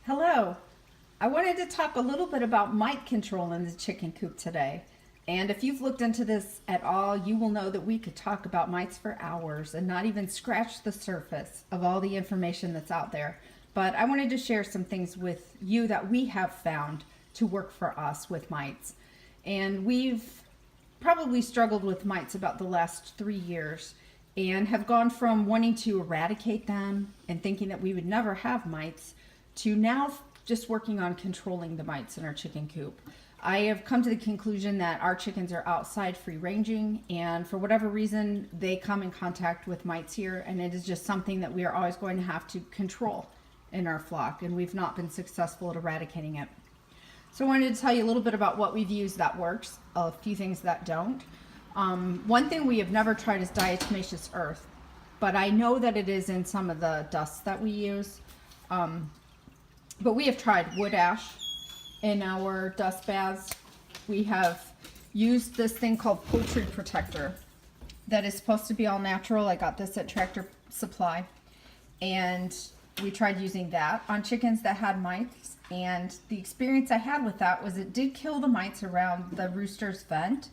Hello. I wanted to talk a little bit about mite control in the chicken coop today. And if you've looked into this at all, you will know that we could talk about mites for hours and not even scratch the surface of all the information that's out there. But I wanted to share some things with you that we have found to work for us with mites. And we've probably struggled with mites about the last 3 years and have gone from wanting to eradicate them and thinking that we would never have mites to now just working on controlling the mites in our chicken coop. I have come to the conclusion that our chickens are outside free ranging, and for whatever reason they come in contact with mites here, and it is just something that we are always going to have to control in our flock, and we've not been successful at eradicating it. So I wanted to tell you a little bit about what we've used that works, a few things that don't. One thing we have never tried is Diatomaceous Earth, but I know that it is in some of the dusts that we use. But we have tried wood ash in our dust baths. We have used this thing called Poultry Protector that is supposed to be all natural. I got this at Tractor Supply, and we tried using that on chickens that had mites, and the experience I had with that was it did kill the mites around the rooster's vent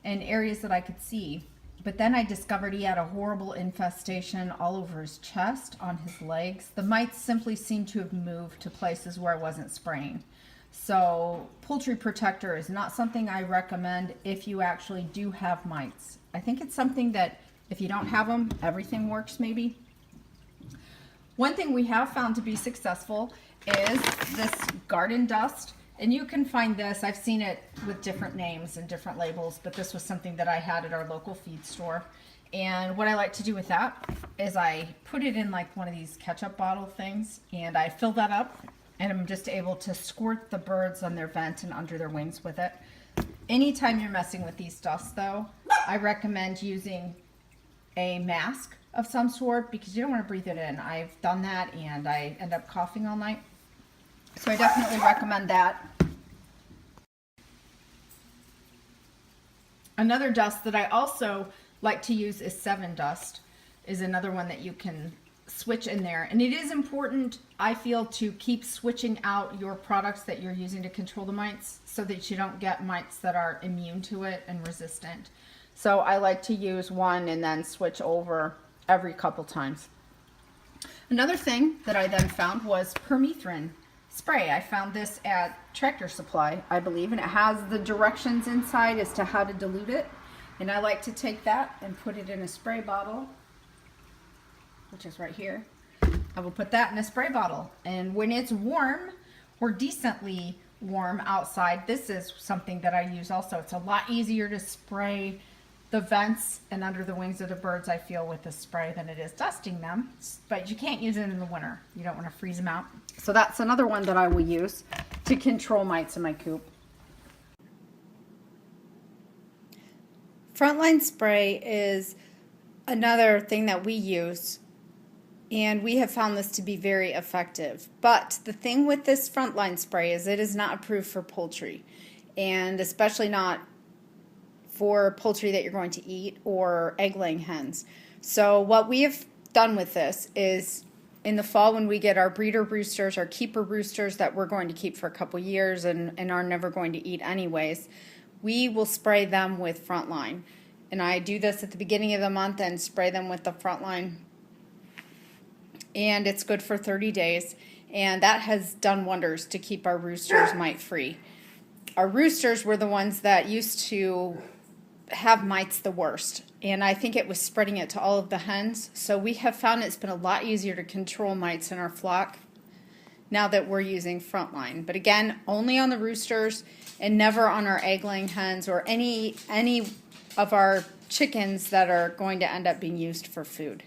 and areas that I could see. But then I discovered he had a horrible infestation all over his chest, on his legs. The mites simply seemed to have moved to places where I wasn't spraying. So Poultry Protector is not something I recommend if you actually do have mites. I think it's something that if you don't have them, everything works maybe. One thing we have found to be successful is this garden dust. And you can find this, I've seen it with different names and different labels, but this was something that I had at our local feed store. And what I like to do with that is I put it in like one of these ketchup bottle things, and I fill that up, and I'm just able to squirt the birds on their vent and under their wings with it. Anytime you're messing with these dusts though, I recommend using a mask of some sort because you don't want to breathe it in. I've done that and I end up coughing all night. So I definitely recommend that. Another dust that I also like to use is 7 dust, is another one that you can switch in there. And it is important, I feel, to keep switching out your products that you're using to control the mites so that you don't get mites that are immune to it and resistant. So I like to use one and then switch over every couple times. Another thing that I then found was Permethrin Spray. I found this at Tractor Supply, I believe, and it has the directions inside as to how to dilute it. And I like to take that and put it in a spray bottle, which is right here. I will put that in a spray bottle. And when it's warm or decently warm outside, this is something that I use also. It's a lot easier to spray the vents and under the wings of the birds, I feel, with the spray than it is dusting them. But you can't use it in the winter. You don't want to freeze them out. So that's another one that I will use to control mites in my coop. Frontline Spray is another thing that we use, and we have found this to be very effective. But the thing with this Frontline Spray is it is not approved for poultry, and especially not for poultry that you're going to eat or egg-laying hens. So what we have done with this is in the fall when we get our breeder roosters, our keeper roosters that we're going to keep for a couple years and are never going to eat anyways, we will spray them with Frontline. And I do this at the beginning of the month and spray them with the Frontline. And it's good for 30 days. And that has done wonders to keep our roosters mite-free. Our roosters were the ones that used to have mites the worst, and I think it was spreading it to all of the hens. So we have found it's been a lot easier to control mites in our flock now that we're using Frontline. But again, only on the roosters and never on our egg-laying hens or any of our chickens that are going to end up being used for food.